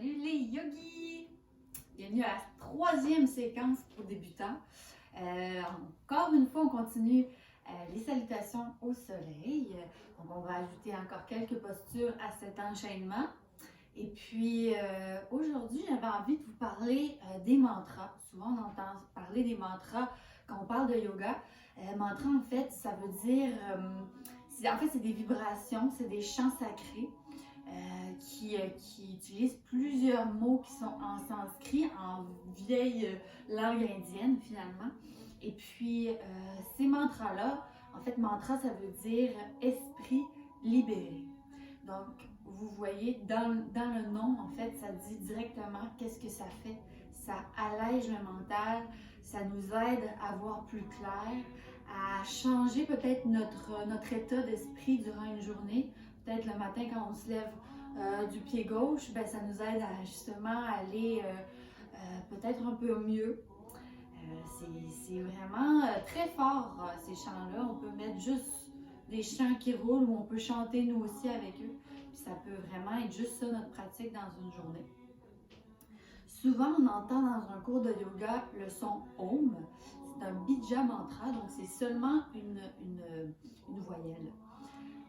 Salut les yogis! Bienvenue à la troisième séquence pour débutants. Encore une fois, on continue les salutations au soleil. Donc, on va ajouter encore quelques postures à cet enchaînement. Et puis, aujourd'hui, j'avais envie de vous parler des mantras. Souvent, on entend parler des mantras quand on parle de yoga. Mantra, en fait, ça veut dire... c'est des vibrations, c'est des chants sacrés. Qui utilisent plusieurs mots qui sont en sanskrit, en vieille langue indienne finalement. Et puis ces mantras-là, en fait, mantra ça veut dire esprit libéré. Donc vous voyez dans le nom, en fait, ça dit directement qu'est-ce que ça fait. Ça allège le mental, ça nous aide à voir plus clair, à changer peut-être notre état d'esprit durant une journée. Peut-être le matin quand on se lève du pied gauche, ben, ça nous aide à justement aller peut-être un peu mieux. C'est vraiment très fort ces chants-là. On peut mettre juste des chants qui roulent ou on peut chanter nous aussi avec eux. Puis ça peut vraiment être juste ça notre pratique dans une journée. Souvent on entend dans un cours de yoga le son Om. C'est un bija mantra, donc c'est seulement une voyelle.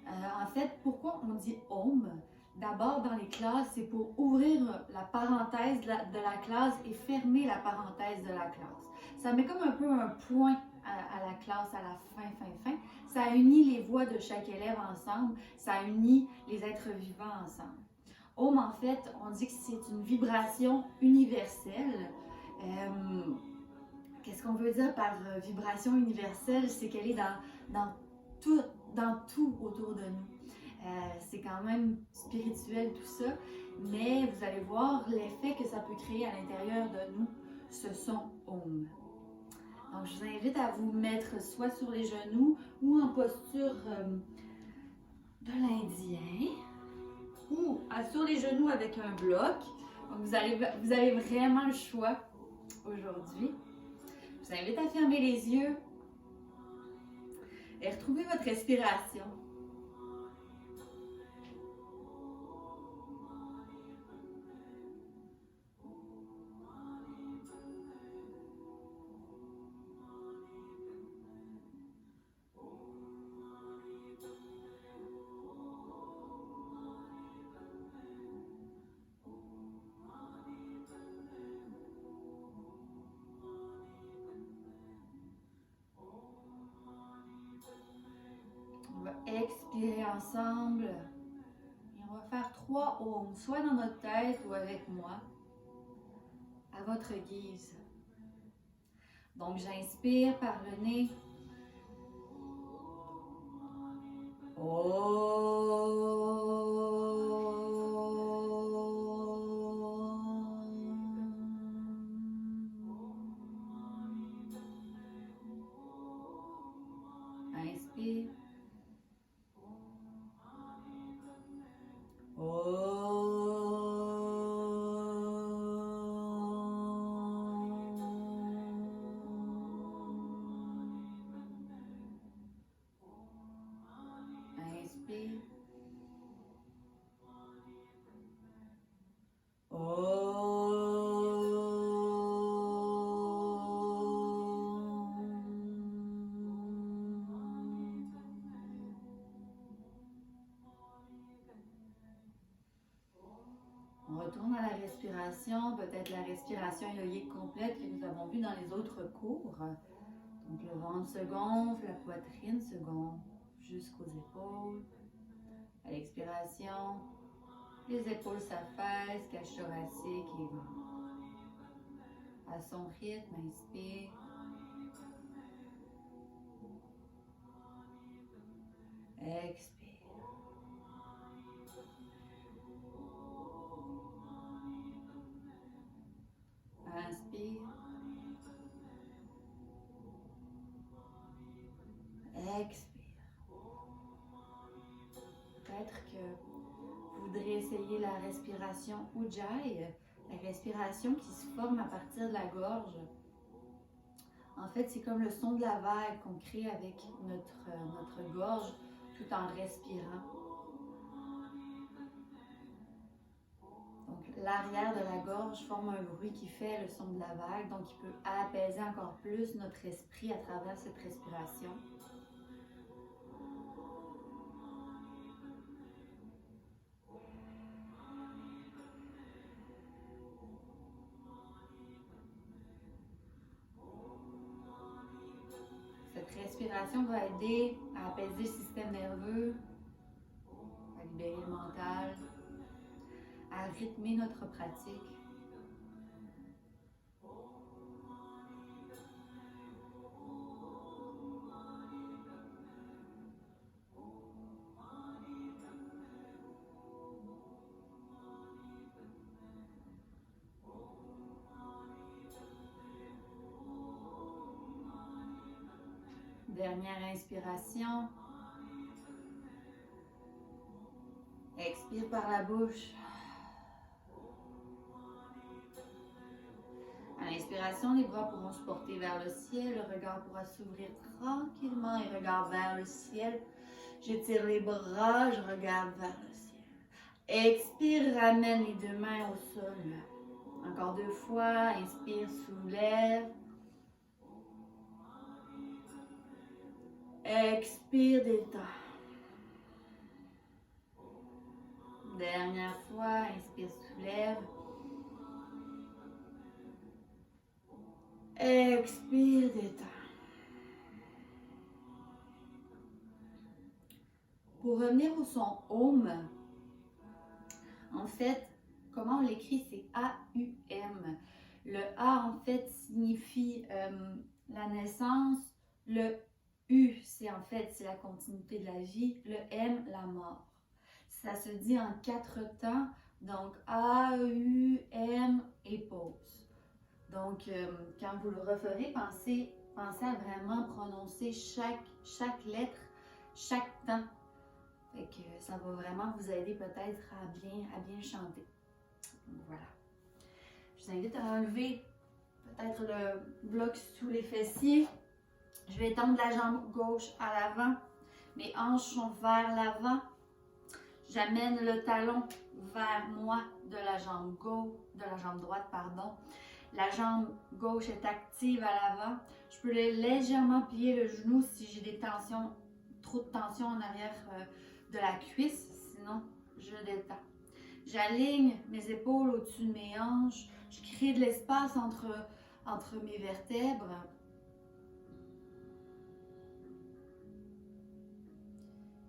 En fait, pourquoi on dit Om? D'abord, dans les classes, c'est pour ouvrir la parenthèse de la classe et fermer la parenthèse de la classe. Ça met comme un peu un point à la classe à la fin. Ça unit les voix de chaque élève ensemble, ça unit les êtres vivants ensemble. Om, en fait, on dit que c'est une vibration universelle. Qu'est-ce qu'on veut dire par vibration universelle? C'est qu'elle est dans tout autour de nous. C'est quand même spirituel tout ça, mais vous allez voir l'effet que ça peut créer à l'intérieur de nous, ce son Om. Donc je vous invite à vous mettre soit sur les genoux ou en posture de l'Indien ou sur les genoux avec un bloc. Donc vous avez vraiment le choix aujourd'hui. Je vous invite à fermer les yeux et retrouver votre respiration. On va expirer ensemble et on va faire 3 Om, soit dans notre tête ou avec moi, à votre guise. Donc j'inspire par le nez. Inspire. Inspire. On retourne à la respiration, peut-être la respiration yogique complète que nous avons vue dans les autres cours. Donc le ventre se gonfle, la poitrine se gonfle jusqu'aux épaules. À l'expiration, les épaules s'affaissent, cage thoracique et ventre. À son rythme, inspire. Expire. Inspire. Expire. Peut-être que vous voudrez essayer la respiration Ujjayi, la respiration qui se forme à partir de la gorge. En fait, c'est comme le son de la vague qu'on crée avec notre gorge tout en respirant. Donc, l'arrière de la gorge forme un bruit qui fait le son de la vague, donc il peut apaiser encore plus notre esprit à travers cette respiration. Cette respiration va aider à apaiser le système nerveux, à libérer le mental, à rythmer notre pratique. Dernière inspiration. Expire par la bouche. À l'inspiration, les bras pourront se porter vers le ciel, le regard pourra s'ouvrir tranquillement et regarde vers le ciel. J'étire les bras, je regarde vers le ciel. Expire, ramène les deux mains au sol. Encore 2 fois, inspire, soulève. Expire, détends. Dernière fois, inspire, soulève. Expire, détends. Pour revenir au son Om, en fait, comment on l'écrit, c'est A-U-M. Le A, en fait, signifie la naissance. Le U, c'est la continuité de la vie. Le M, la mort. Ça se dit en 4 temps. Donc, A, U, M et pause. Donc, quand vous le referez, pensez à vraiment prononcer chaque lettre, chaque temps. Fait que ça va vraiment vous aider peut-être à bien chanter. Donc, voilà. Je vous invite à enlever peut-être le bloc sous les fessiers. Je vais étendre la jambe gauche à l'avant. Mes hanches sont vers l'avant. J'amène le talon vers moi de la jambe droite, pardon. La jambe gauche est active à l'avant. Je peux légèrement plier le genou si j'ai des tensions, trop de tension en arrière de la cuisse, sinon je détends. J'aligne mes épaules au-dessus de mes hanches. Je crée de l'espace entre mes vertèbres.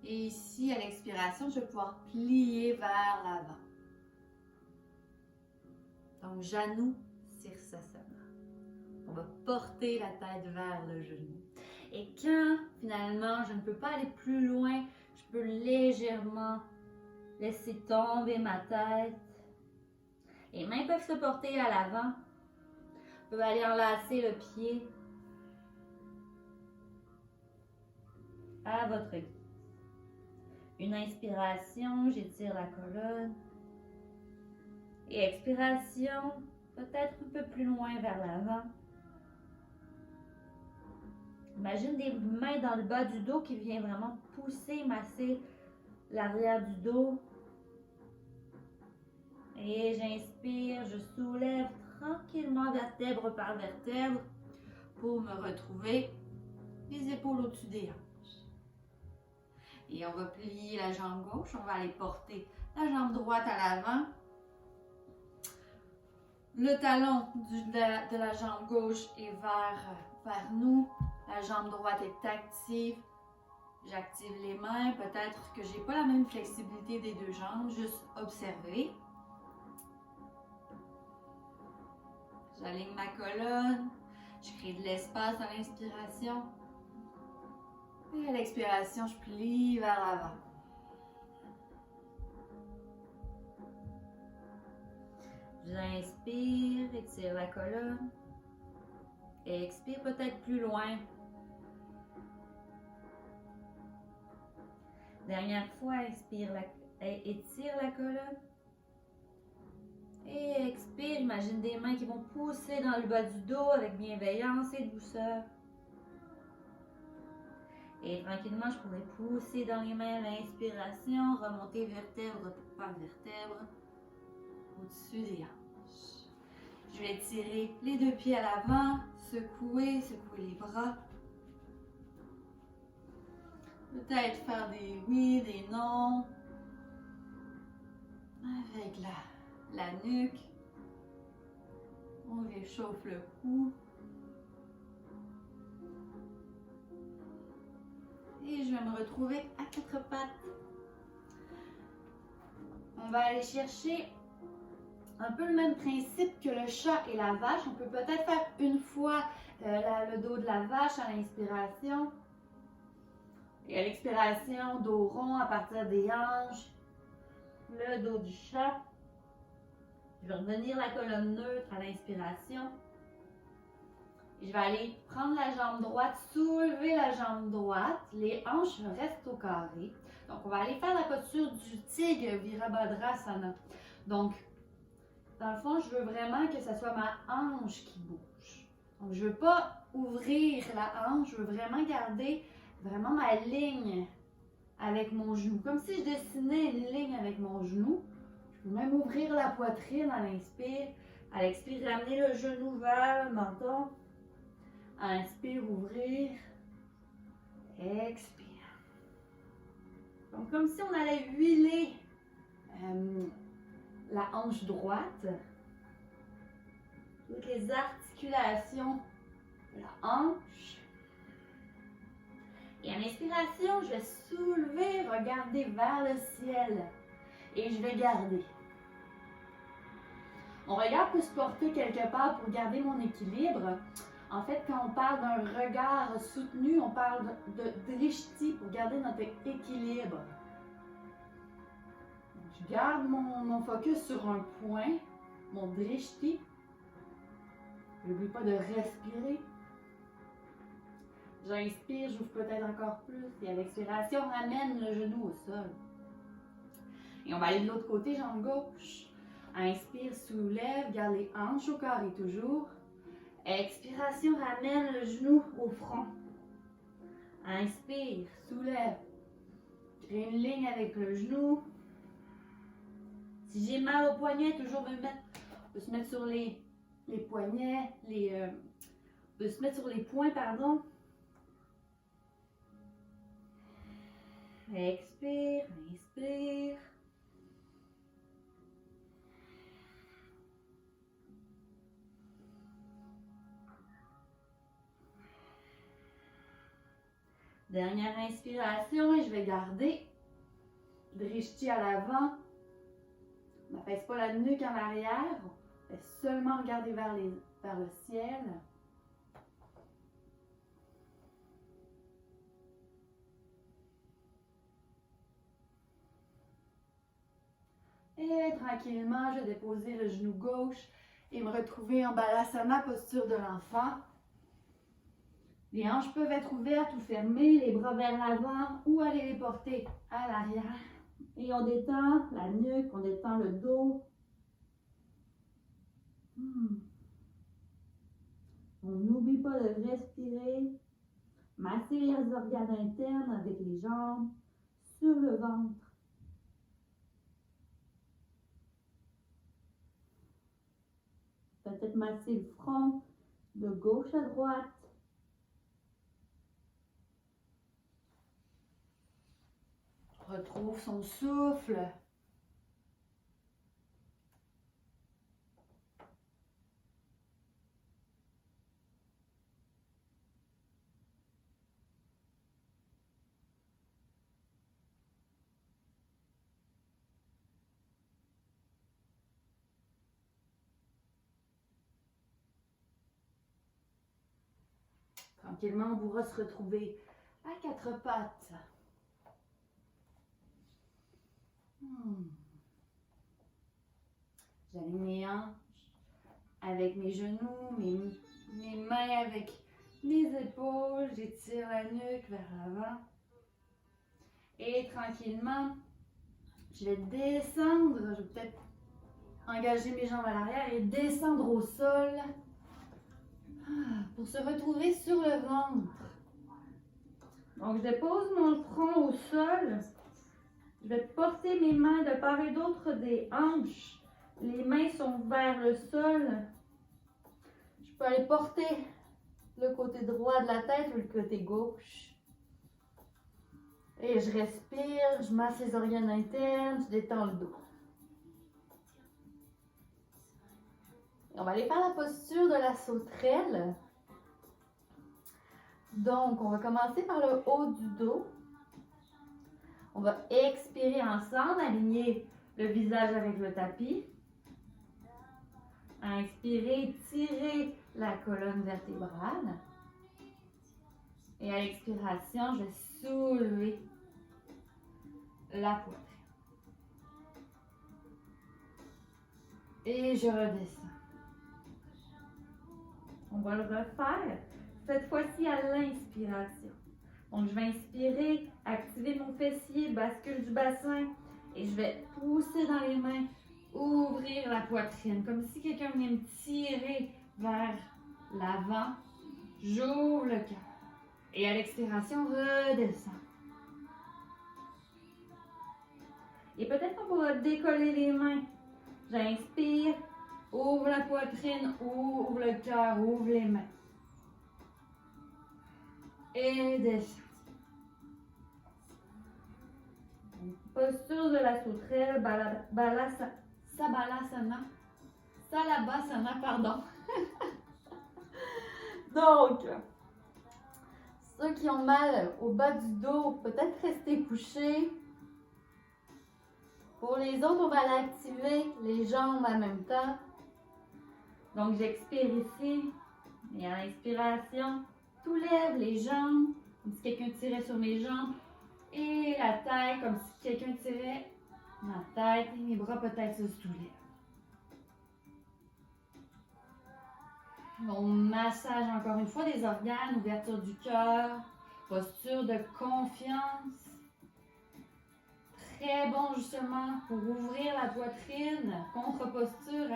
Et ici, à l'expiration, je vais pouvoir plier vers l'avant. Donc, Janu Sirsasana. On va porter la tête vers le genou. Et quand, finalement, je ne peux pas aller plus loin, je peux légèrement laisser tomber ma tête. Les mains peuvent se porter à l'avant. Vous pouvez aller enlacer le pied à votre guise. Une inspiration, j'étire la colonne. Et expiration, peut-être un peu plus loin vers l'avant. Imagine des mains dans le bas du dos qui viennent vraiment pousser, masser l'arrière du dos. Et j'inspire, je soulève tranquillement vertèbre par vertèbre pour me retrouver les épaules au-dessus des hanches. Et on va plier la jambe gauche, on va aller porter la jambe droite à l'avant. Le talon de la jambe gauche est vers nous. La jambe droite est active. J'active les mains. Peut-être que je n'ai pas la même flexibilité des deux jambes. Juste observer. J'aligne ma colonne. Je crée de l'espace à l'inspiration. Et à l'expiration, je plie vers l'avant. J'inspire, étire la colonne. Et expire peut-être plus loin. Dernière fois, inspire, étire la colonne. Et expire, imagine des mains qui vont pousser dans le bas du dos avec bienveillance et douceur. Et tranquillement, je pourrais pousser dans les mains à l'inspiration, remonter vertèbre par vertèbre. au-dessus des hanches. Je vais tirer les deux pieds à l'avant, secouer les bras. Peut-être faire des oui, des non. Avec la nuque. On réchauffe le cou. Et je vais me retrouver à quatre pattes. On va aller chercher un peu le même principe que le chat et la vache. On peut peut-être faire une fois le dos de la vache à l'inspiration. Et à l'expiration, dos rond à partir des hanches. Le dos du chat. Je vais revenir la colonne neutre à l'inspiration. Je vais aller prendre la jambe droite, soulever la jambe droite. Les hanches restent au carré. Donc, on va aller faire la posture du tigre Virabhadrasana. Donc, dans le fond, je veux vraiment que ce soit ma hanche qui bouge. Donc, je ne veux pas ouvrir la hanche. Je veux vraiment garder ma ligne avec mon genou. Comme si je dessinais une ligne avec mon genou. Je peux même ouvrir la poitrine à l'inspire. À l'expire, ramener le genou vers le menton. Inspire, ouvrir. Expire. Donc, comme si on allait huiler la hanche droite. Toutes les articulations de la hanche. Et à l'inspiration, je vais soulever, regarder vers le ciel. Et je vais garder. Mon regard peut se porter quelque part pour garder mon équilibre. En fait, quand on parle d'un regard soutenu, on parle de drishti pour garder notre équilibre. Je garde mon focus sur un point, mon drishti. N'oublie pas de respirer. J'inspire, j'ouvre peut-être encore plus. Et à l'expiration, ramène le genou au sol. Et on va aller de l'autre côté, jambe gauche. Inspire, soulève, garde les hanches au carré toujours. Expiration, ramène le genou au front. Inspire, soulève. Crée une ligne avec le genou. Si j'ai mal au poignet, toujours on peut se mettre sur les poignets, on peut se mettre sur les poings, pardon. Expire, inspire. Dernière inspiration et je vais garder drishti à l'avant. On n'affaisse pas la nuque en arrière. On fait seulement regarder vers le ciel. Et tranquillement, je vais déposer le genou gauche et me retrouver en balasana, posture de l'enfant. Les hanches peuvent être ouvertes ou fermées, les bras vers l'avant ou aller les porter à l'arrière. Et on détend la nuque, on détend le dos. On n'oublie pas de respirer, masser les organes internes avec les jambes sur le ventre. Peut-être masser le front de gauche à droite. Retrouve son souffle. Tranquillement, on pourra se retrouver à quatre pattes. J'aligne mes hanches avec mes genoux, mes mains avec mes épaules. J'étire la nuque vers l'avant. Et tranquillement, je vais descendre. Je vais peut-être engager mes jambes à l'arrière et descendre au sol pour se retrouver sur le ventre. Donc, je dépose mon front au sol. Je vais porter mes mains de part et d'autre des hanches. Les mains sont vers le sol. Je peux aller porter le côté droit de la tête ou le côté gauche. Et je respire, je masse les organes internes, je détends le dos. Et on va aller faire la posture de la sauterelle. Donc, on va commencer par le haut du dos. On va expirer ensemble, aligner le visage avec le tapis. Inspirez, tirez la colonne vertébrale. Et à l'expiration, je vais soulever la poitrine. Et je redescends. On va le refaire, cette fois-ci à l'inspiration. Donc, je vais inspirer, activer mon fessier, bascule du bassin et je vais pousser dans les mains, ouvrir la poitrine, comme si quelqu'un venait me tirer vers l'avant. J'ouvre le cœur. Et à l'expiration, redescends. Et peut-être qu'on pourra décoller les mains. J'inspire, ouvre la poitrine, ouvre le cœur, ouvre les mains. Et descends. Posture de la sauterelle, Salabhasana, pardon. Donc, ceux qui ont mal au bas du dos, peut-être rester couchés. Pour les autres, on va aller activer les jambes en même temps. Donc, j'expire ici. Et à l'inspiration, soulève les jambes, comme si quelqu'un tirait sur mes jambes. Et la tête, comme si quelqu'un tirait ma tête. Et mes bras peut-être se soulèvent. On massage encore une fois des organes, ouverture du cœur, posture de confiance. Très bon justement pour ouvrir la poitrine, contre-posture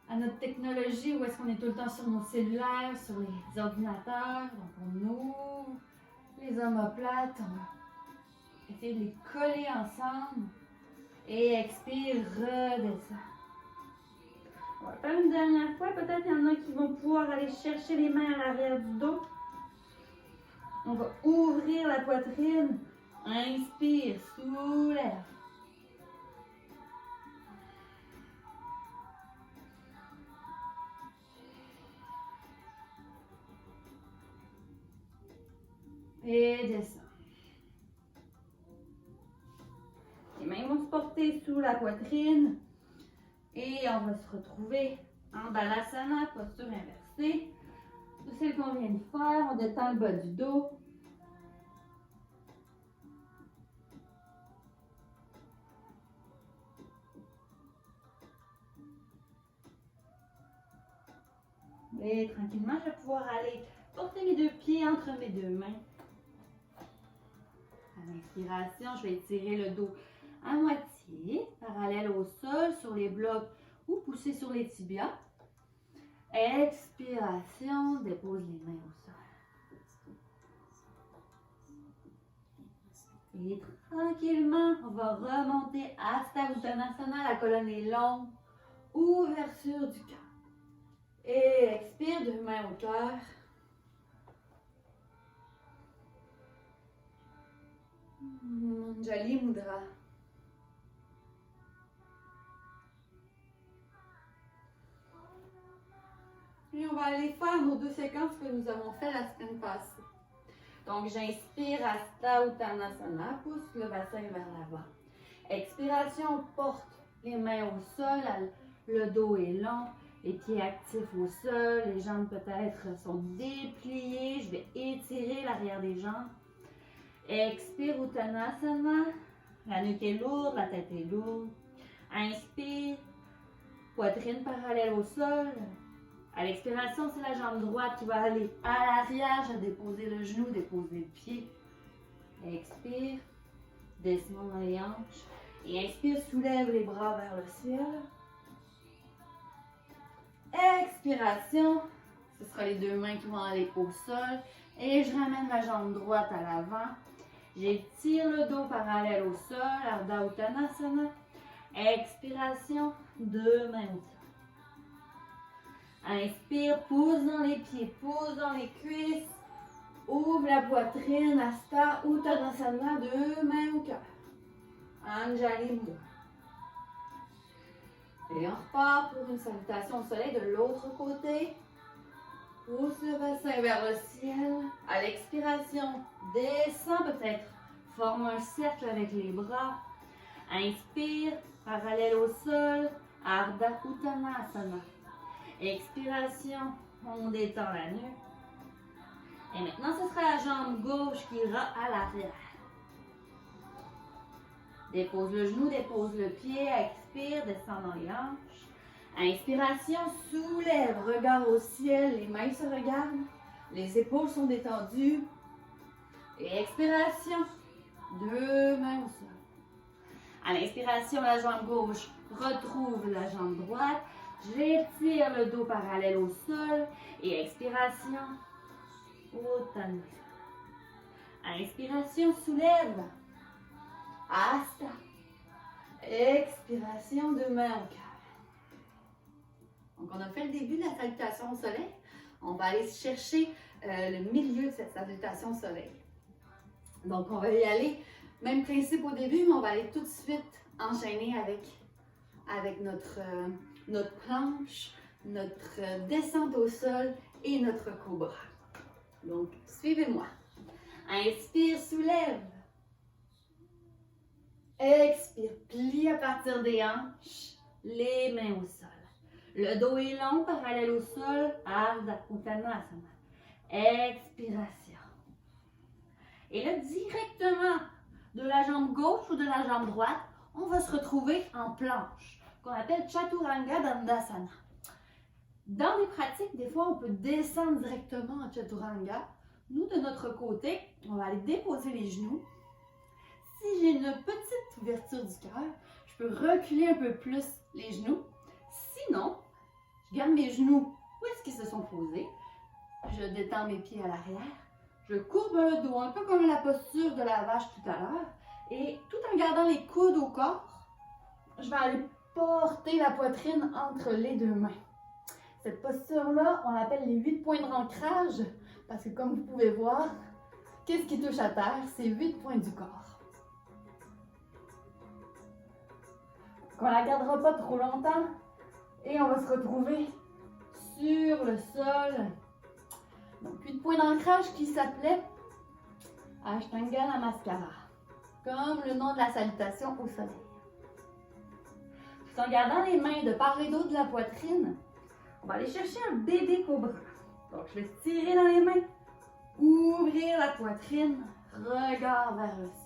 à notre technologie où est-ce qu'on est tout le temps sur nos cellulaires, sur les ordinateurs. Donc on ouvre les omoplates, on va essayer de les coller ensemble et expire, redescend. On va faire une dernière fois, peut-être il y en a qui vont pouvoir aller chercher les mains à l'arrière du dos. On va ouvrir la poitrine. Inspire, soulève. Et descend. Les mains vont se porter sous la poitrine. Et on va se retrouver en Balasana, posture inversée. C'est celle qu'on vient de faire. On détend le bas du dos. Et tranquillement, je vais pouvoir aller porter mes deux pieds entre mes deux mains. À l'inspiration, je vais étirer le dos à moitié, parallèle au sol, sur les blocs ou pousser sur les tibias. Expiration, dépose les mains au sol. Et tranquillement, on va remonter à Hasta Uttanasana. La colonne est longue. Ouverture du cœur. Et expire, deux mains au cœur. Jali Mudra. Et on va aller faire nos deux séquences que nous avons fait la semaine passée. Donc, j'inspire Hasta Uttanasana, pousse le bassin vers l'avant. Expiration, porte les mains au sol, le dos est long, les pieds actifs au sol, les jambes peut-être sont dépliées. Je vais étirer l'arrière des jambes. Expire Uttanasana, la nuque est lourde, la tête est lourde. Inspire, poitrine parallèle au sol. À l'expiration, c'est la jambe droite qui va aller à l'arrière. Je vais déposer le genou, déposer le pied. Expire, descends dans les hanches. Et inspire, soulève les bras vers le ciel. Expiration, ce sera les deux mains qui vont aller au sol. Et je ramène la jambe droite à l'avant. J'étire le dos parallèle au sol, Ardha Uttanasana. Expiration, 2 mains au sol. Inspire, pousse dans les pieds, pousse dans les cuisses. Ouvre la poitrine, Hasta Uttanasana, 2 mains au cœur. Anjali Mudra. Et on repart pour une salutation au soleil de l'autre côté. Pousse le bassin vers le ciel. À l'expiration, descends peut-être. Forme un cercle avec les bras. Inspire, parallèle au sol. Ardha Uttanasana. Expiration, on détend la nuque. Et maintenant, ce sera la jambe gauche qui ira à l'arrière. Dépose le genou, dépose le pied. Expire, descend dans les hanches. Inspiration, soulève, regard au ciel, les mains se regardent, les épaules sont détendues. Et expiration, 2 mains au sol. À l'inspiration, la jambe gauche retrouve la jambe droite. J'étire le dos parallèle au sol. Et expiration, Uttanasana. Inspiration, soulève. Hasta. Expiration, 2 mains au cœur. Donc, on a fait le début de la salutation au soleil. On va aller chercher le milieu de cette salutation au soleil. Donc, on va y aller. Même principe au début, mais on va aller tout de suite enchaîner avec notre planche, notre descente au sol et notre cobra. Donc, suivez-moi. Inspire, soulève. Expire, plie à partir des hanches, les mains au sol. Le dos est long, parallèle au sol, Ardha Uttanasana. Expiration. Et là, directement de la jambe gauche ou de la jambe droite, on va se retrouver en planche, qu'on appelle Chaturanga Dandasana. Dans les pratiques, des fois, on peut descendre directement en Chaturanga. Nous, de notre côté, on va aller déposer les genoux. Si j'ai une petite ouverture du cœur, je peux reculer un peu plus les genoux. Sinon, je garde mes genoux où est-ce qu'ils se sont posés. Je détends mes pieds à l'arrière. Je courbe le dos, un peu comme la posture de la vache tout à l'heure. Et tout en gardant les coudes au corps, je vais aller porter la poitrine entre les 2 mains. Cette posture-là, on l'appelle les 8 points de ancrage parce que comme vous pouvez voir, qu'est-ce qui touche à terre? C'est 8 points du corps. On ne la gardera pas trop longtemps et on va se retrouver sur le sol. Donc, 8 points d'ancrage qui s'appelait Ashtanga Namaskara, comme le nom de la salutation au soleil. Tout en gardant les mains de part et d'autre de la poitrine, on va aller chercher un bébé cobra. Donc, je vais tirer dans les mains, ouvrir la poitrine, regard vers le ciel.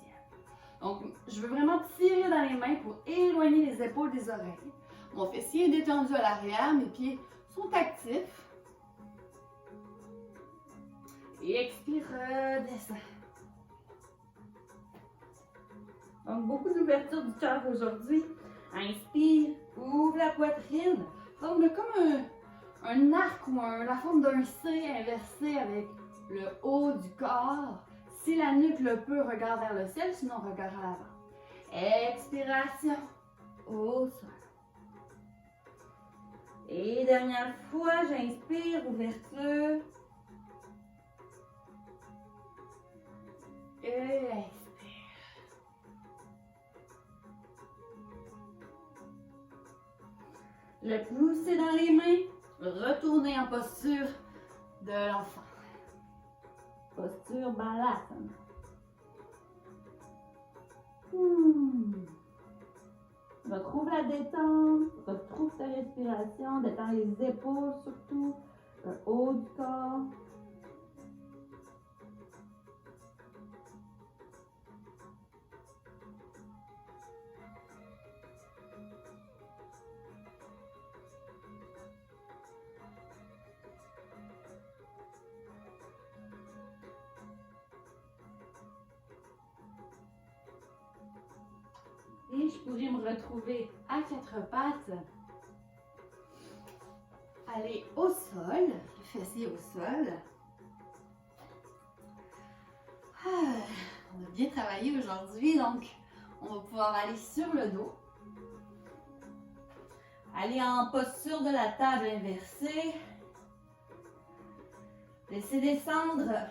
Donc, je veux vraiment tirer dans les mains pour éloigner les épaules des oreilles. Mon fessier est détendu à l'arrière, mes pieds sont actifs. Et expire, redescend. Donc, beaucoup d'ouverture du cœur aujourd'hui. Inspire, ouvre la poitrine. Forme comme un arc ou la forme d'un C inversé avec le haut du corps. Si la nuque le peut, regard vers le ciel, sinon regard à l'avant. Expiration au sol. Et dernière fois, j'inspire, ouverture. Et expire. Le pousser dans les mains, retourner en posture de l'enfant. Posture Balasana. Retrouve la détente, retrouve ta respiration, détends les épaules surtout, le haut du corps. Et je pourrais me retrouver à 4 pattes. Aller au sol, le fessier au sol. On a bien travaillé aujourd'hui, donc on va pouvoir aller sur le dos. Allez en posture de la table inversée. Laissez descendre la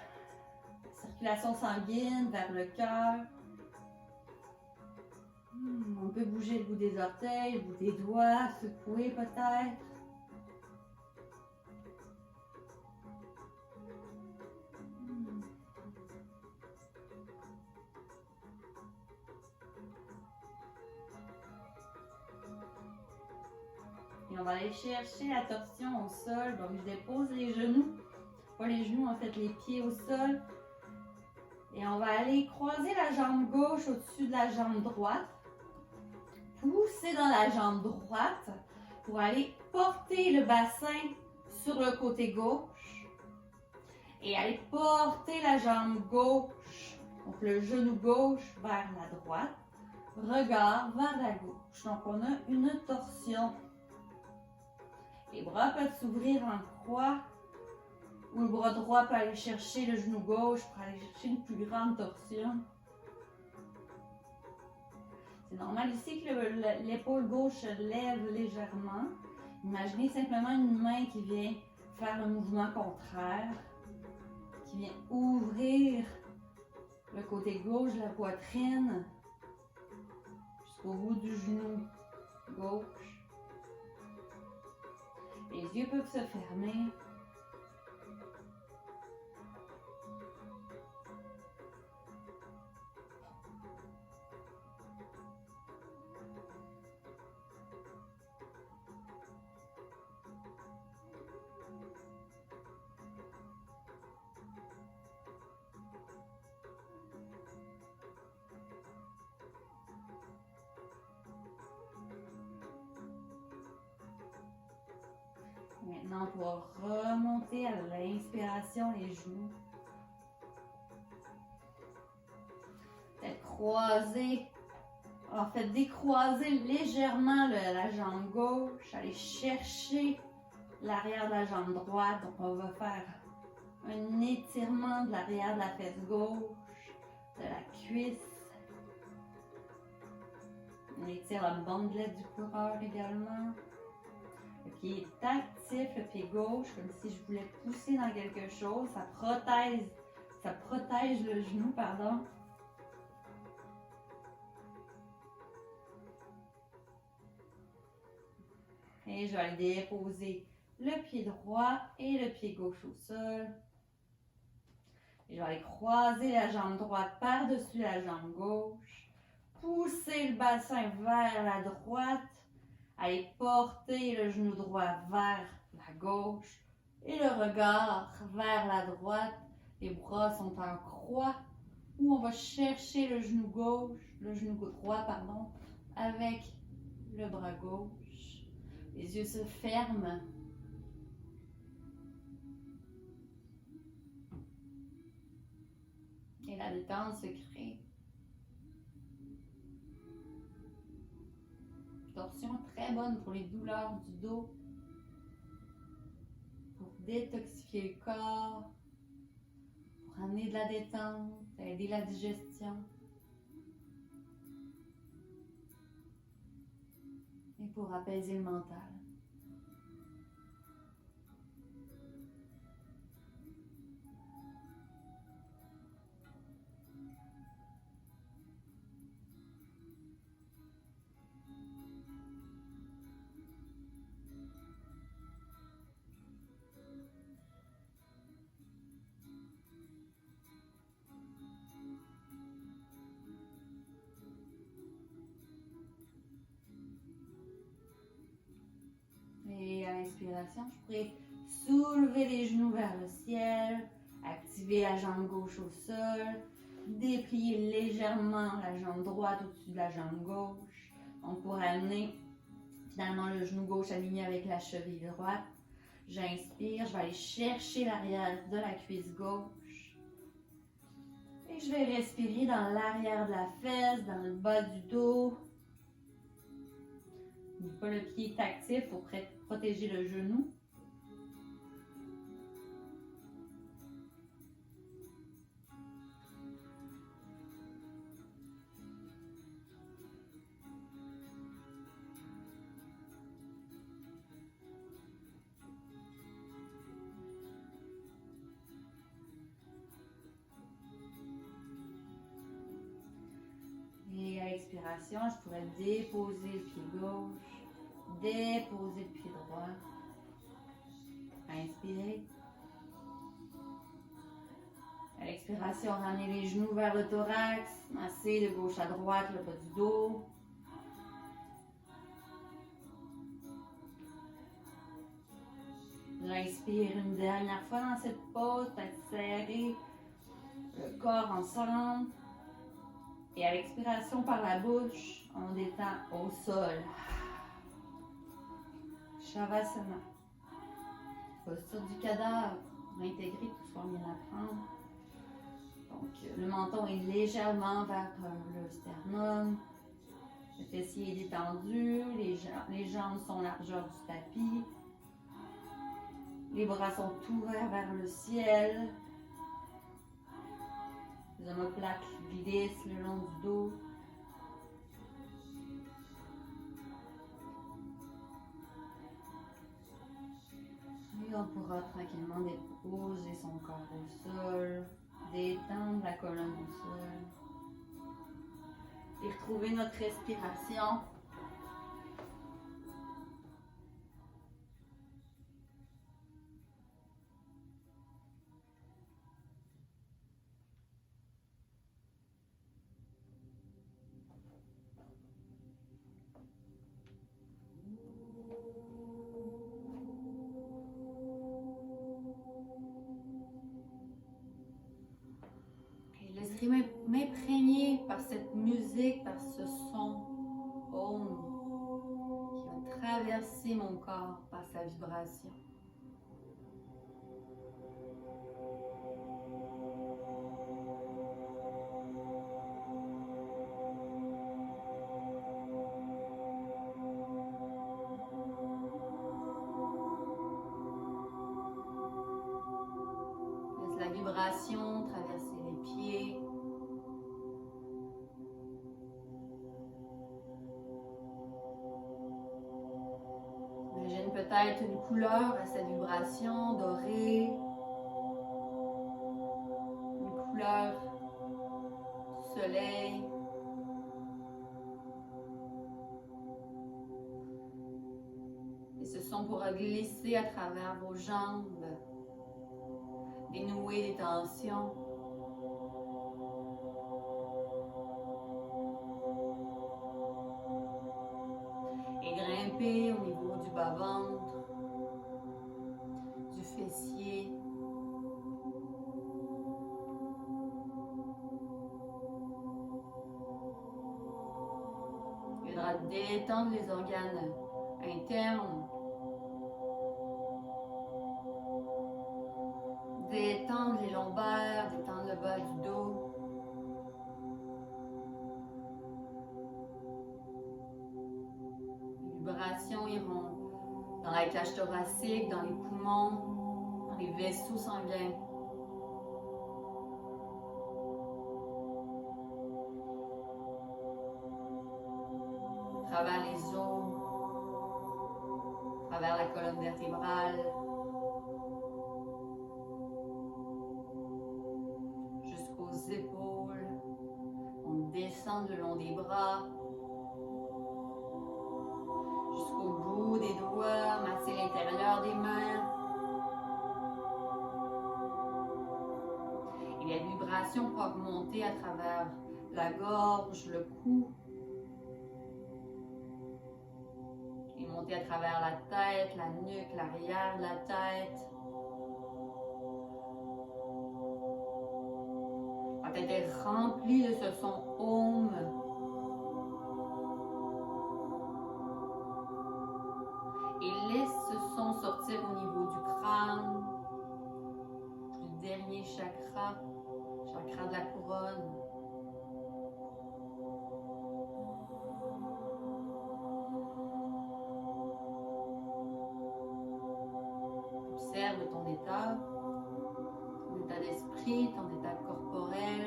circulation sanguine vers le cœur. On peut bouger le bout des orteils, le bout des doigts, secouer peut-être. Et on va aller chercher la torsion au sol. Donc, je dépose les genoux. Pas les genoux, en fait, les pieds au sol. Et on va aller croiser la jambe gauche au-dessus de la jambe droite. Pousser dans la jambe droite pour aller porter le bassin sur le côté gauche. Et aller porter la jambe gauche, donc le genou gauche vers la droite. Regard vers la gauche. Donc, on a une torsion. Les bras peuvent s'ouvrir en croix ou le bras droit peut aller chercher le genou gauche pour aller chercher une plus grande torsion. C'est normal ici que l'épaule gauche se lève légèrement. Imaginez simplement une main qui vient faire le mouvement contraire, qui vient ouvrir le côté gauche de la poitrine jusqu'au bout du genou gauche. Les yeux peuvent se fermer. Maintenant, pour remonter à l'inspiration, les genoux. Peut-être croiser, en fait décroiser légèrement la jambe gauche, aller chercher l'arrière de la jambe droite. Donc, on va faire un étirement de l'arrière de la fesse gauche, de la cuisse. On étire la bandelette du coureur également. Le pied est actif, le pied gauche, comme si je voulais pousser dans quelque chose. Ça protège le genou, pardon. Et je vais aller déposer le pied droit et le pied gauche au sol. Et je vais aller croiser la jambe droite par-dessus la jambe gauche. Pousser le bassin vers la droite. Allez porter le genou droit vers la gauche et le regard vers la droite. Les bras sont en croix où on va chercher le genou gauche, le genou droit, pardon, avec le bras gauche. Les yeux se ferment. Et la détente se crée. Torsion très bonne pour les douleurs du dos, pour détoxifier le corps, pour amener de la détente, aider la digestion et pour apaiser le mental. Et à l'inspiration, je pourrais soulever les genoux vers le ciel, activer la jambe gauche au sol, déplier légèrement la jambe droite au-dessus de la jambe gauche. On pourrait amener finalement le genou gauche aligné avec la cheville droite. J'inspire, je vais aller chercher l'arrière de la cuisse gauche. Et je vais respirer dans l'arrière de la fesse, dans le bas du dos. N'oublie pas, le pied est actif pour protéger le genou. l'expiration, je pourrais déposer le pied gauche, déposer le pied droit. Inspirez. À l'expiration, ramenez les genoux vers le thorax, massez de gauche à droite le bas du dos. J'inspire une dernière fois dans cette pause, peut-être serrer le corps ensemble. Et à l'expiration par la bouche, on détend au sol. Shavasana. Posture du cadavre, pour intégrer tout ce qu'on vient d'apprendre. Donc, le menton est légèrement vers le sternum. Le fessier est détendu, les jambes sont largeur du tapis. Les bras sont ouverts vers le ciel. Les omoplates glissent le long du dos. Et on pourra tranquillement déposer son corps au sol, détendre la colonne au sol. Et retrouver notre respiration. Laissez m'imprégner par cette musique, par ce son Om qui va traverser mon corps par sa vibration. Laisse la vibration traverser les pieds. Imagine peut-être une couleur à cette vibration dorée, une couleur du soleil. Et ce son pourra glisser à travers vos jambes, dénouer les tensions. Et grimper au niveau du bas-ventre, du fessier. Il faudra détendre les organes internes. Détendre les lombaires, détendre le bas du dos. Les vibrations iront dans la cage thoracique, dans les poumons, dans les vaisseaux sanguins. À travers les os, à travers la colonne vertébrale. Jusqu'aux épaules. On descend le long des bras. Jusqu'au bout des doigts, masser l'intérieur des mains. Et la vibration peut augmenter à travers la gorge, le cou. Et monter à travers la tête, la nuque, l'arrière de la tête. La tête est remplie de ce son Om. Et laisse ce son sortir au niveau du crâne, du dernier chakra, chakra de la couronne. Observe ton état d'esprit, ton état corporel.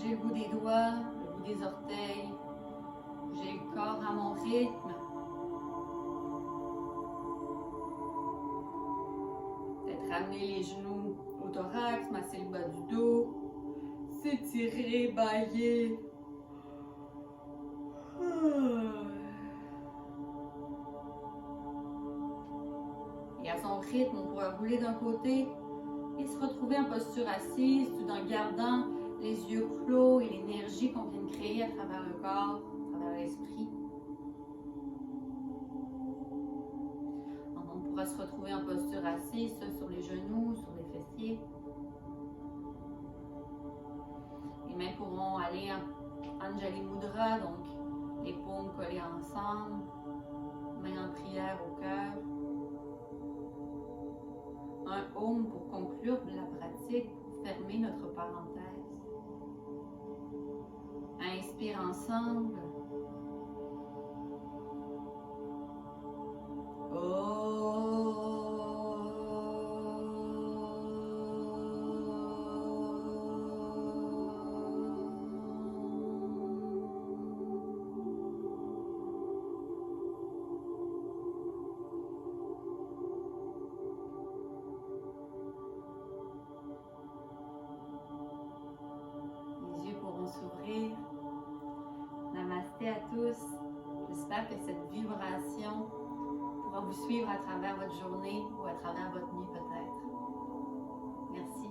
Bougez le bout des doigts, le bout des orteils. Bougez le corps à mon rythme. Peut-être ramener les genoux au thorax, masser le bas du dos. S'étirer, bailler. Et à son rythme, on pourra rouler d'un côté et se retrouver en posture assise tout en gardant les yeux clos et l'énergie qu'on vient de créer à travers le corps, à travers l'esprit. Donc on pourra se retrouver en posture assise, sur les genoux, sur les fessiers. Les mains pourront aller en Anjali Mudra, donc les paumes collées ensemble, mains en prière au cœur. Un Om pour conclure la pratique, pour fermer notre parenthèse. Inspire ensemble. S'ouvrir. Namasté à tous. J'espère que cette vibration pourra vous suivre à travers votre journée ou à travers votre nuit peut-être. Merci.